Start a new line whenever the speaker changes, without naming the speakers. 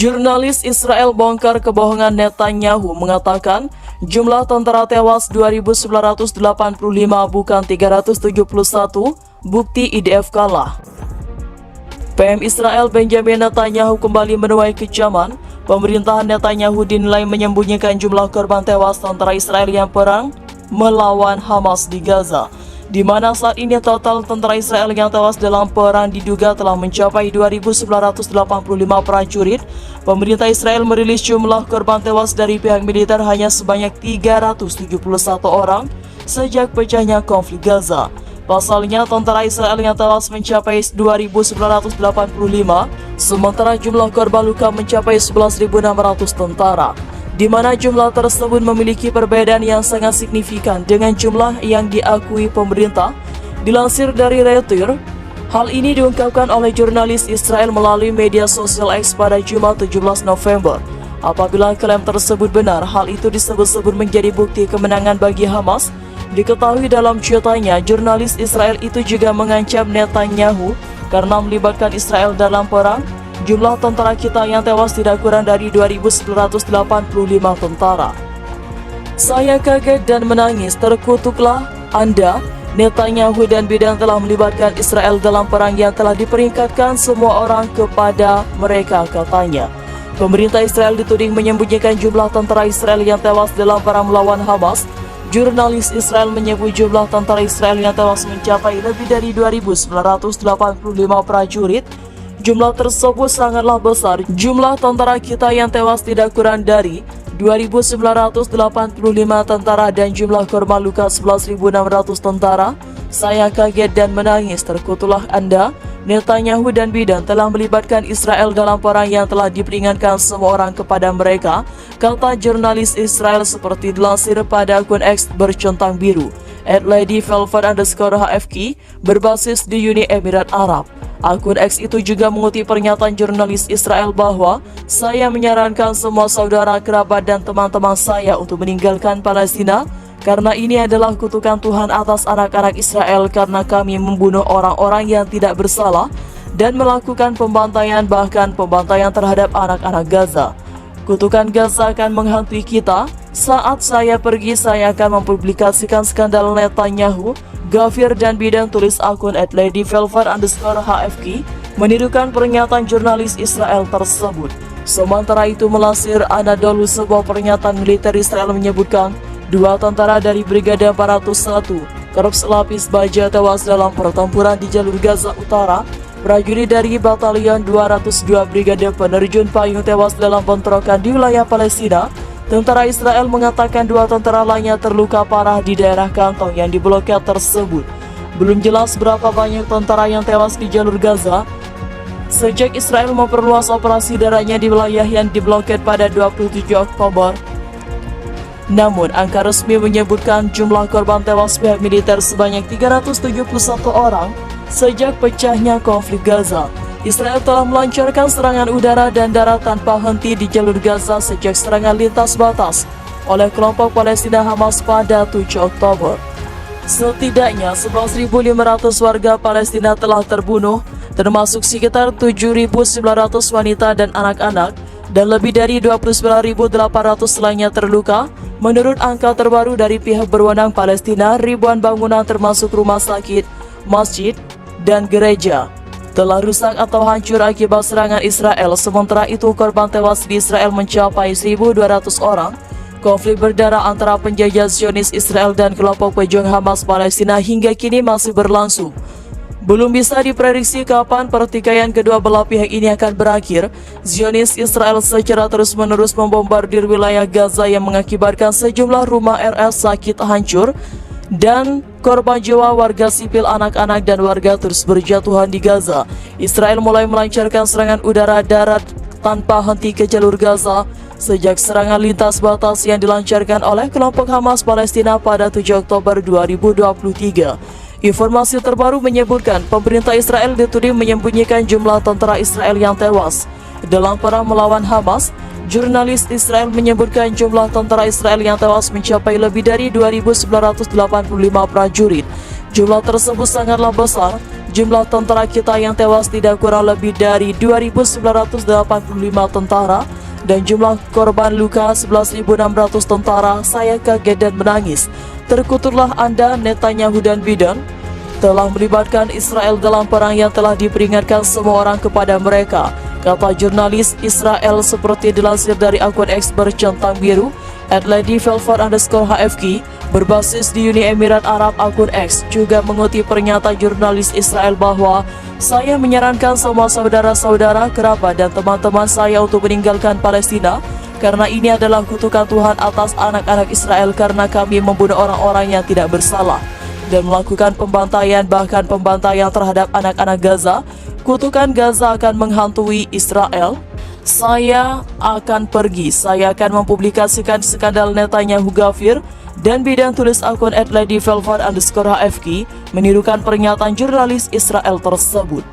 Jurnalis Israel bongkar kebohongan Netanyahu mengatakan jumlah tentara tewas 2.985 bukan 371, bukti IDF kalah. PM Israel Benjamin Netanyahu kembali menuai kecaman. Pemerintahan Netanyahu dinilai menyembunyikan jumlah korban tewas tentara Israel yang perang melawan Hamas di Gaza, di mana saat ini total tentara Israel yang tewas dalam perang diduga telah mencapai 2.985 prajurit. Pemerintah Israel merilis jumlah korban tewas dari pihak militer hanya sebanyak 371 orang sejak pecahnya konflik Gaza. Pasalnya, tentara Israel yang tewas mencapai 2.985, sementara jumlah korban luka mencapai 11.600 tentara, di mana jumlah tersebut memiliki perbedaan yang sangat signifikan dengan jumlah yang diakui pemerintah. Dilansir dari Reuters, hal ini diungkapkan oleh jurnalis Israel melalui media sosial X pada Jumat 17 November. Apabila klaim tersebut benar, hal itu disebut-sebut menjadi bukti kemenangan bagi Hamas. Diketahui dalam cuitannya, jurnalis Israel itu juga mengancam Netanyahu karena melibatkan Israel dalam perang. Jumlah tentara kita yang tewas tidak kurang dari 2.985 tentara. Saya kaget dan menangis, terkutuklah Anda. Netanyahu dan Biden telah melibatkan Israel dalam perang yang telah diperingkatkan semua orang kepada mereka, katanya. Pemerintah Israel dituding menyembunyikan jumlah tentara Israel yang tewas dalam perang melawan Hamas. Jurnalis Israel menyebut jumlah tentara Israel yang tewas mencapai lebih dari 2.985 prajurit. Jumlah tersebut sangatlah besar. Jumlah tentara kita yang tewas tidak kurang dari 2.985 tentara dan jumlah korban luka 11.600 tentara. Saya kaget dan menangis, terkutuklah Anda. Netanyahu dan Biden telah melibatkan Israel dalam perang yang telah diperingatkan semua orang kepada mereka, kata jurnalis Israel seperti dilansir pada akun X bercentang biru @ladyvelvet_hfq berbasis di Uni Emirat Arab. Akun X itu juga mengutip pernyataan jurnalis Israel bahwa saya menyarankan semua saudara, kerabat, dan teman-teman saya untuk meninggalkan Palestina karena ini adalah kutukan Tuhan atas anak-anak Israel karena kami membunuh orang-orang yang tidak bersalah dan melakukan pembantaian, bahkan pembantaian terhadap anak-anak Gaza. Kutukan Gaza akan menghantui kita. Saat saya pergi, saya akan mempublikasikan skandal Netanyahu, Gavir, dan Biden, tulis akun @ladyvelvet_hfq menirukan pernyataan jurnalis Israel tersebut. Sementara itu, melansir Anadolu, sebuah pernyataan militer Israel menyebutkan 2 tentara dari Brigade 401 Korps Lapis Baja tewas dalam pertempuran di jalur Gaza Utara. Prajurit dari Batalion 202 Brigade Penerjun Payung tewas dalam bentrokan di wilayah Palestina. Tentara Israel mengatakan 2 tentara lainnya terluka parah di daerah kantong yang diblokir tersebut. Belum jelas berapa banyak tentara yang tewas di jalur Gaza sejak Israel memperluas operasi daratnya di wilayah yang diblokir pada 27 Oktober. Namun, angka resmi menyebutkan jumlah korban tewas pihak militer sebanyak 371 orang sejak pecahnya konflik Gaza. Israel telah melancarkan serangan udara dan darat tanpa henti di jalur Gaza sejak serangan lintas batas oleh kelompok Palestina Hamas pada 7 Oktober. Setidaknya 11.500 warga Palestina telah terbunuh, termasuk sekitar 7.900 wanita dan anak-anak, dan lebih dari 29.800 lainnya terluka. Menurut angka terbaru dari pihak berwenang Palestina, ribuan bangunan termasuk rumah sakit, masjid, dan gereja telah rusak atau hancur akibat serangan Israel. Sementara itu, korban tewas di Israel mencapai 1.200 orang. Konflik berdarah antara penjajah Zionis Israel dan kelompok pejuang Hamas Palestina hingga kini masih berlangsung. Belum bisa diprediksi kapan pertikaian kedua belah pihak ini akan berakhir. Zionis Israel secara terus-menerus membombardir wilayah Gaza yang mengakibatkan sejumlah rumah RS sakit hancur dan korban jiwa, warga sipil, anak-anak, dan warga terus berjatuhan di Gaza. Israel mulai melancarkan serangan udara darat tanpa henti ke jalur Gaza sejak serangan lintas batas yang dilancarkan oleh kelompok Hamas Palestina pada 7 Oktober 2023. Informasi terbaru menyebutkan pemerintah Israel dituding menyembunyikan jumlah tentara Israel yang tewas dalam perang melawan Hamas. Jurnalis Israel menyebutkan jumlah tentara Israel yang tewas mencapai lebih dari 2.985 prajurit. Jumlah tersebut sangatlah besar. jumlah tentara kita yang tewas tidak kurang lebih dari 2.985 tentara dan jumlah korban luka 11.600 tentara. Saya kaget dan menangis. Terkuturlah Anda, Netanyahu dan Biden, telah melibatkan Israel dalam perang yang telah diperingatkan semua orang kepada mereka, kata jurnalis Israel seperti dilansir dari akun X bercentang biru @ladyvelvet_hfq berbasis di Uni Emirat Arab. Akun X juga mengutip pernyataan jurnalis Israel bahwa saya menyarankan semua saudara-saudara, kerabat dan teman-teman saya untuk meninggalkan Palestina karena ini adalah kutukan Tuhan atas anak-anak Israel karena kami membunuh orang-orang yang tidak bersalah dan melakukan pembantaian, bahkan pembantaian terhadap anak-anak Gaza. Kutukan Gaza akan menghantui Israel. Saya akan pergi, saya akan mempublikasikan skandal Netanyahu Gafir dan Biden, tulis akun @ladyvelvet_hfq menirukan pernyataan jurnalis Israel tersebut.